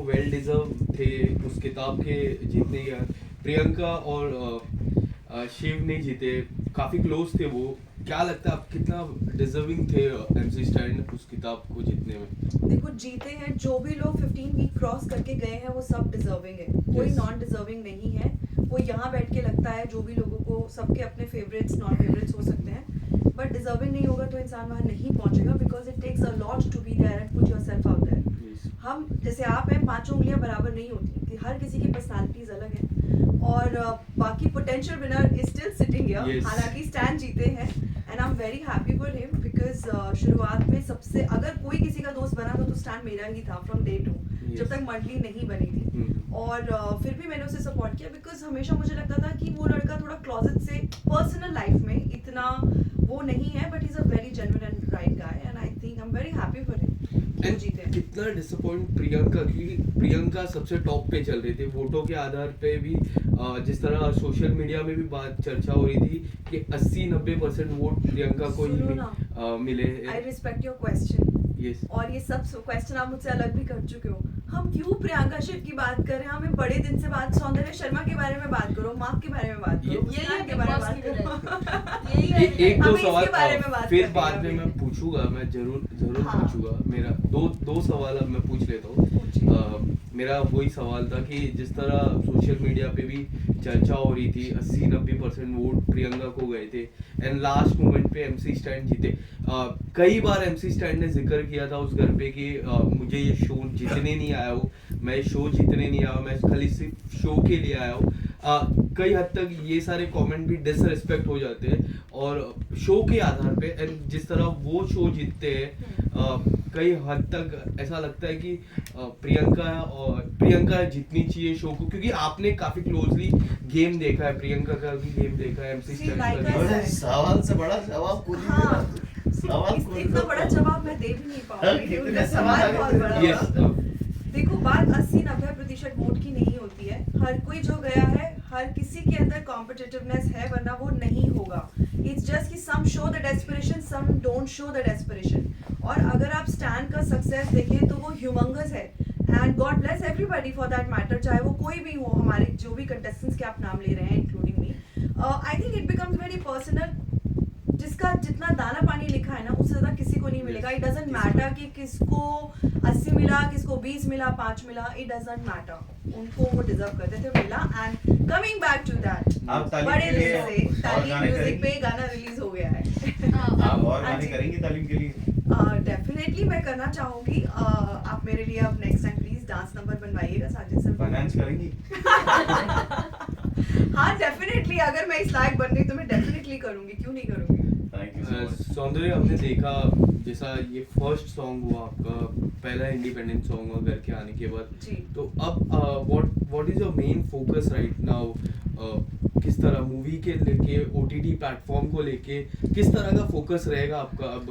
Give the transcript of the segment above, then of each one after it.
Well deserve थे उस किताब के जीतने के। प्रियंका और शिव नहीं जीते, काफ़ी क्लोज थे वो। क्या लगता है आप कितना डिजर्विंग थे एमसी स्टैन उस किताब को जीतने में? देखो, जीते हैं जो भी लोग 15 वीक क्रॉस करके गए हैं वो सब डिजर्विंग है, कोई Yes. नॉन डिजर्विंग नहीं है। वो यहाँ बैठ के लगता है जो भी लोगों को, सबके अपने फेवरेट्स नॉन फेवरेट्स हो सकते हैं, बट डिजर्विंग नहीं होगा तो इंसान वहाँ नहीं पहुँचेगा, because it takes a lot to be there and put yourself out there. Yes. हम जैसे आप हैं, पांचों उंगलियां बराबर नहीं होती कि हर किसी की पर्सनालिटीज अलग है, और बाकी potential winner is still sitting here. Yes. हालांकि स्टैन जीते हैं and I am very happy for him, because शुरुआत में सबसे अगर कोई किसी का दोस्त बना था तो स्टैन मेरा ही था फ्रॉम डे 2, Yes. जब तक मंडली नहीं बनी थी। और फिर भी मैंने उसे सपोर्ट किया, बिकॉज हमेशा मुझे लगता था कि वो लड़का थोड़ा क्लोजेट से पर्सनल लाइफ में इतना वो नहीं है, but is a very genuine and right guy, and I think I am very happy for him कि वो जीते हैं। कितना डिसअपॉइंट प्रियंका, क्योंकि प्रियंका सबसे टॉप पे चल रही थी वोटों के आधार पे भी। जिस तरह सोशल मीडिया में भी बात चर्चा हो रही थी कि 80-90% वोट प्रियंका को ही सुनो ना, मिले। I respect your question, yes. और ये सब क्वेश्चन आप मुझसे अलग भी कर चुके हो। हम क्यों प्रियंका शिव की बात कर रहे हैं? हमें बड़े दिन से बात सौंदर्य शर्मा के बारे में बात करो, मार्क के बारे में बात करो, यही मुस्कान है के बारे में बात Big Boss करो। यही है। एक दो हमें इसके सवाल बारे में बात फिर करनी बाद है में अभी। मैं पूछूंगा, मैं जरूर हाँ। पूछूंगा। मेरा दो सवाल अब मैं पूछ लेता हूँ। पूछिए। मेरा वही सवाल था कि जिस तरह सोशल मीडिया पे भी चर्चा हो रही थी 80-90% वोट प्रियंका को गए थे एंड लास्ट मोमेंट पे एमसी स्टैंड जीते। कई बार एमसी स्टैंड ने जिक्र किया था उस घर पे कि मुझे ये शो जीतने नहीं आया हूँ, मैं शो जीतने नहीं आया हूँ, मैं खाली सिर्फ शो के लिए आया हूँ। कई हद तक ये सारे कमेंट भी डिसरिस्पेक्ट हो जाते हैं और शो के आधार पे, एंड जिस तरह वो शो जीतते हैं कई हद तक ऐसा लगता है कि प्रियंका जीतनी चाहिए शो को, क्योंकि आपने काफी क्लोजली गेम देखा है, प्रियंका का भी गेम देखा है, एमसी See, स्टैंड like का I भी। said- सवाल से बड़ा जवाब खुद ही हाँ। देना। सवाल खुद इतना दो। बड़ा जवाब मैं दे भी नहीं पाऊंगी, कितने उनका सवाल सवाल आगे बहुत थे? बड़ा Yes, था। देखो, बात 80-90% वोट की नहीं होती है। हर कोई जो गया है, हर किसी के अंदर कॉम्पिटिटिवनेस है, वरना वो नहीं होगा। इट्स जस्ट कि some show the desperation, some don't show the desperation. और अगर आप स्टैन का सक्सेस देखें तो वो ह्यूमंगस है, and God bless everybody for that matter, चाहे वो कोई भी हो, हमारे जो भी कंटेस्टेंट्स के आप नाम ले रहे हैं including me. I think it becomes very personal. जिसका जितना दाना पानी लिखा है ना, उससे ज्यादा किसी को नहीं मिलेगा। इट डजंट मैटर कि किसको 80 मिला, किसको 20 मिला, 5 मिला, इट डजंट मैटर। उनको वो डिजर्व करते थे, मिला। And coming back to that, आप तालीम बड़े के लिए दिन से और तालीम गाने म्यूजिक करेंगे? पे गाना रिलीज हो गया है। आप और हाँ गाने जी। करेंगी तालीम के लिए? डेफिनेटली मैं करना चाहूंगी। आप मेरे लिए अब next time please dance number बनवाइएगा साजिद सर। फाइनेंस करेंगी? हाँ डेफिनेटली, अगर मैं इस लायक बन गई तो मैं डेफिनेटली करूंगी, क्यों नहीं करूंगी। Thank you so much. सौंदर्य, हमने देखा जैसा ये फर्स्ट सॉन्ग हुआ आपका, पहला इंडिपेंडेंट सॉन्ग हुआ घर के आने के बाद, जी। तो अब what is your main focus right now? किस तरह मूवी के लेके, ओटीटी प्लेटफॉर्म को लेके किस तरह का फोकस रहेगा आपका अब?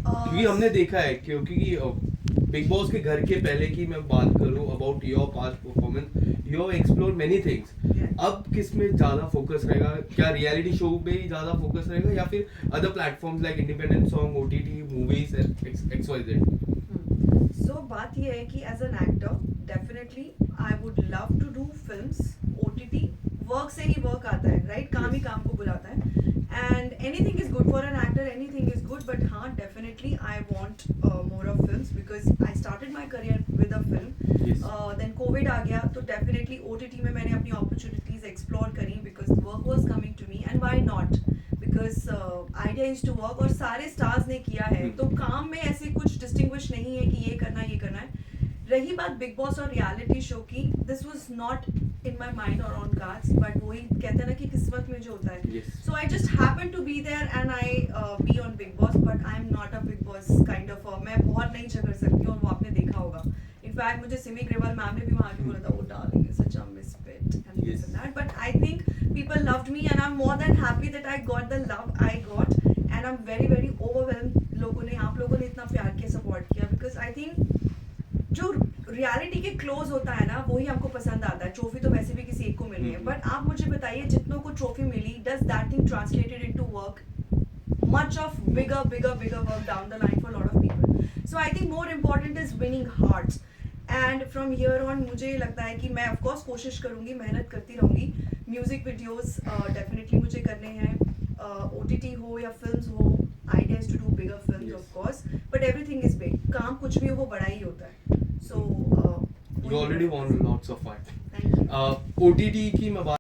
क्योंकि हमने देखा है, क्योंकि बिग बॉस के घर के पहले की मैं बात करूं about your past performance, you have explore many things. अब किस में ज्यादा फोकस रहेगा? क्या रियलिटी शो पे ही ज्यादा फोकस रहेगा या फिर other platforms like independent song, OTT, movies and XYZ? So बात ये है कि as an actor definitely I would love to do films. OTT work से ही वर्क आता है, राइट? काम ही काम को बुलाता है, and anything is good for an actor, anything is good, but हाँ definitely I want more of films, because I started my career with a film. Yes. Then covid आ गया, तो डेफिनेटली ओटीटी में मैंने अपनी अपॉर्चुनिटीज एक्सप्लोर करी, because work was coming to me, and why not, because idea is to work, और सारे stars ने किया है, तो काम में ऐसे कुछ डिस्टिंग्विश नहीं है कि ये करना है। रही बात बिग बॉस और रियलिटी शो की, this was not in my mind और ऑन कार्ड्स, बट वही कहते हैं ना कि किस्मत में जो होता है। Yes. So I just happen to be there and I be on Bigg Boss, but I am not a Bigg Boss kind of, मैं बहुत नहीं झगड़ सकती हूँ, और वो आपने देखा होगा। इनफैक्ट मुझे सिमी ग्रेवाल मैम ने भी वहाँ के बोला था, वो darling you such a misfit and this and that, but I think people loved me and I am more than happy that I got the love I got, and I am very very overwhelmed. लोगों ने, आप लोगों ने इतना प्यार किया, support किया, because I think जो रियलिटी के क्लोज होता है ना, वही आपको पसंद आता है। ट्रॉफी तो वैसे भी किसी एक को मिलनी है, बट आप मुझे बताइए, जितनों को ट्रॉफी मिली, does that thing translated into work? much of bigger work down the line for a lot of people. So I think more important is winning hearts. And from here on मुझे लगता है कि मैं of course कोशिश करूंगी, मेहनत करती रहूंगी. म्यूजिक वीडियोस डेफिनेटली मुझे करने हैं, OTT हो या फिल्म्स हो. Idea is to do bigger films of course, but everything is big. काम कुछ भी हो वो बड़ा ही होता है. So You already won lots of fun. Thank you. OTT की मैं बात